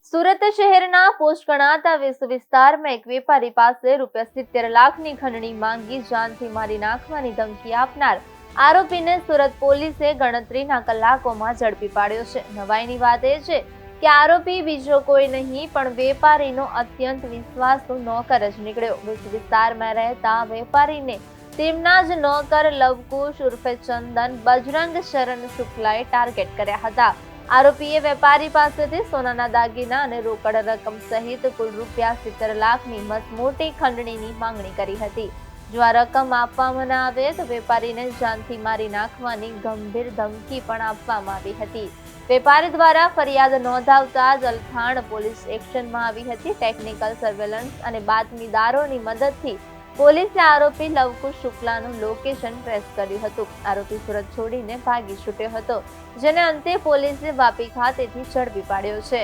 સુરત શહેરના પોસ્ટ ગણાતા વિસ્તારમાં એક વેપારી પાસે ₹70 લાખની ખંડણી માંગી જાનથી મારી નાખવાની ધમકી આપનાર આરોપીને સુરત પોલીસે ગણતરીના કલાકોમાં ઝડપી પાડ્યો છે। નવાઈની વાત એ છે કે આરોપી બીજો કોઈ નહીં પણ વેપારીનો અત્યંત વિશ્વાસુ નોકર જ નીકળ્યો। વિસ્તારમાં રહેતા વેપારીને તેમના જ નોકર લવકુશ ઉર્ફે ચંદન બજરંગ શરણ શુક્લાએ ટાર્ગેટ કર્યા હતા। આરોપીએ વેપારી પાસેથી સોનાના દાગીના અને રોકડ રકમ સહિત કુલ ₹70 લાખની મસમોટી ખંડણીની માંગણી કરી હતી। જો આ રકમ આપવામાં ન આવે તો વેપારીને જાનથી મારી નાખવાની ગંભીર ધમકી પણ આપવામાં આવી હતી। વેપારી દ્વારા ફરિયાદ નોંધાવતા જ અલથાણ પોલીસ એક્શનમાં આવી હતી। ટેકનિકલ સર્વેલન્સ અને બાતમીદારોની મદદથી પોલીસે આરોપી લવકુશ શુક્લાનું લોકેશન ટ્રેસ કર્યું હતું। આરોપી સુરત છોડીને ભાગી છૂટ્યો હતો, જેને અંતે પોલીસે વાપી ખાતેથી ઝડપી પાડ્યો છે।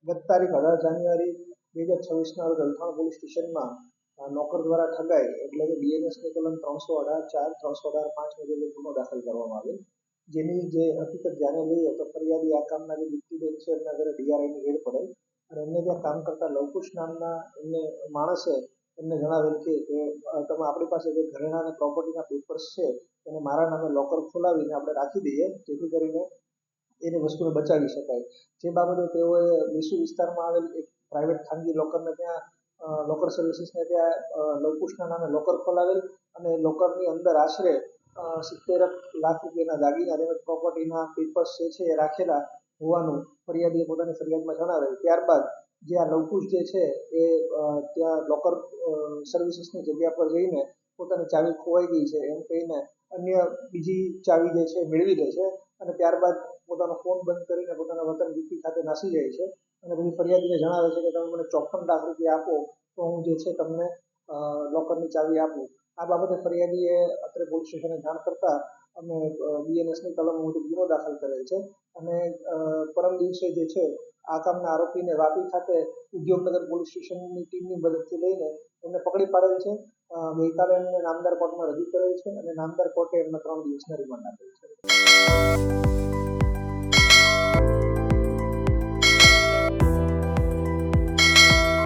ગત તારીખ 18 જાન્યુઆરી 2026ના રોજ અલથાણ પોલીસ સ્ટેશનમાં નોકર દ્વારા ઠગાઈ એટલે કે બીએનએસની કલમ 318(4), 318(5) મુજબ ગુનો દાખલ કરવામાં આવેલ, જેની જે હકીકત ધ્યાને લઈએ તો ફરિયાદી આ કામના જે દીપ્તિબેન છે એમના ઘરે ડીઆરઆઈની રેડ પડે અને એમને ત્યાં કામ કરતા લવકુશ નામના એમને માણસે એમને જણાવેલ કે તમે આપણી પાસે જે ઘરેણા અને પ્રોપર્ટીના પેપર્સ છે એને મારા નામે લોકર ખોલાવીને આપણે રાખી દઈએ જેથી કરીને એની વસ્તુને બચાવી શકાય। જે બાબતે તેઓએ વિસુ વિસ્તારમાં આવેલ એક પ્રાઇવેટ ખાનગી લોકરને ત્યાં લોકર સર્વિસીસને ત્યાં લવકુશના નામે લોકર ખોલાવેલ અને લોકરની અંદર આશરે 70 લાખ રૂપિયાના દાગીના તેમજ પ્રોપર્ટીના પેપર્સ જે છે એ રાખેલા હોવાનું ફરિયાદીએ પોતાની ફરિયાદમાં જણાવેલ। ત્યારબાદ જે આ લવકુશ જે છે એ ત્યાં લોકર સર્વિસીસની જગ્યા પર જઈને પોતાની ચાવી ખોવાઈ ગઈ છે એમ કહીને અન્ય બીજી ચાવી જે છે મેળવી લે છે અને ત્યારબાદ પોતાનો ફોન બંધ કરીને પોતાના વતન યુપી ખાતે નાસી જાય છે અને પછી ફરિયાદીને જણાવે છે કે તમે મને 54 લાખ રૂપિયા આપો તો હું જે છે તમને લોકરની ચાવી આપું। આ બાબતે ફરિયાદીએ અત્રે પોલીસ સ્ટેશને જાણ કરતા અમે બીએનએસની કલમ મુજબ ગુનો દાખલ કરેલ છે અને પરમ દિવસે જે છે આ કામના આરોપીને વાપી ખાતે ઉદ્યોગનગર પોલીસ સ્ટેશનની ટીમની મદદથી લઈને એમને પકડી પાડેલ છે। ગઈકાલે એમને નામદાર કોર્ટમાં રજૂ કરેલ છે અને નામદાર કોર્ટે એમને 3 દિવસના રિમાન્ડ આપેલ છે।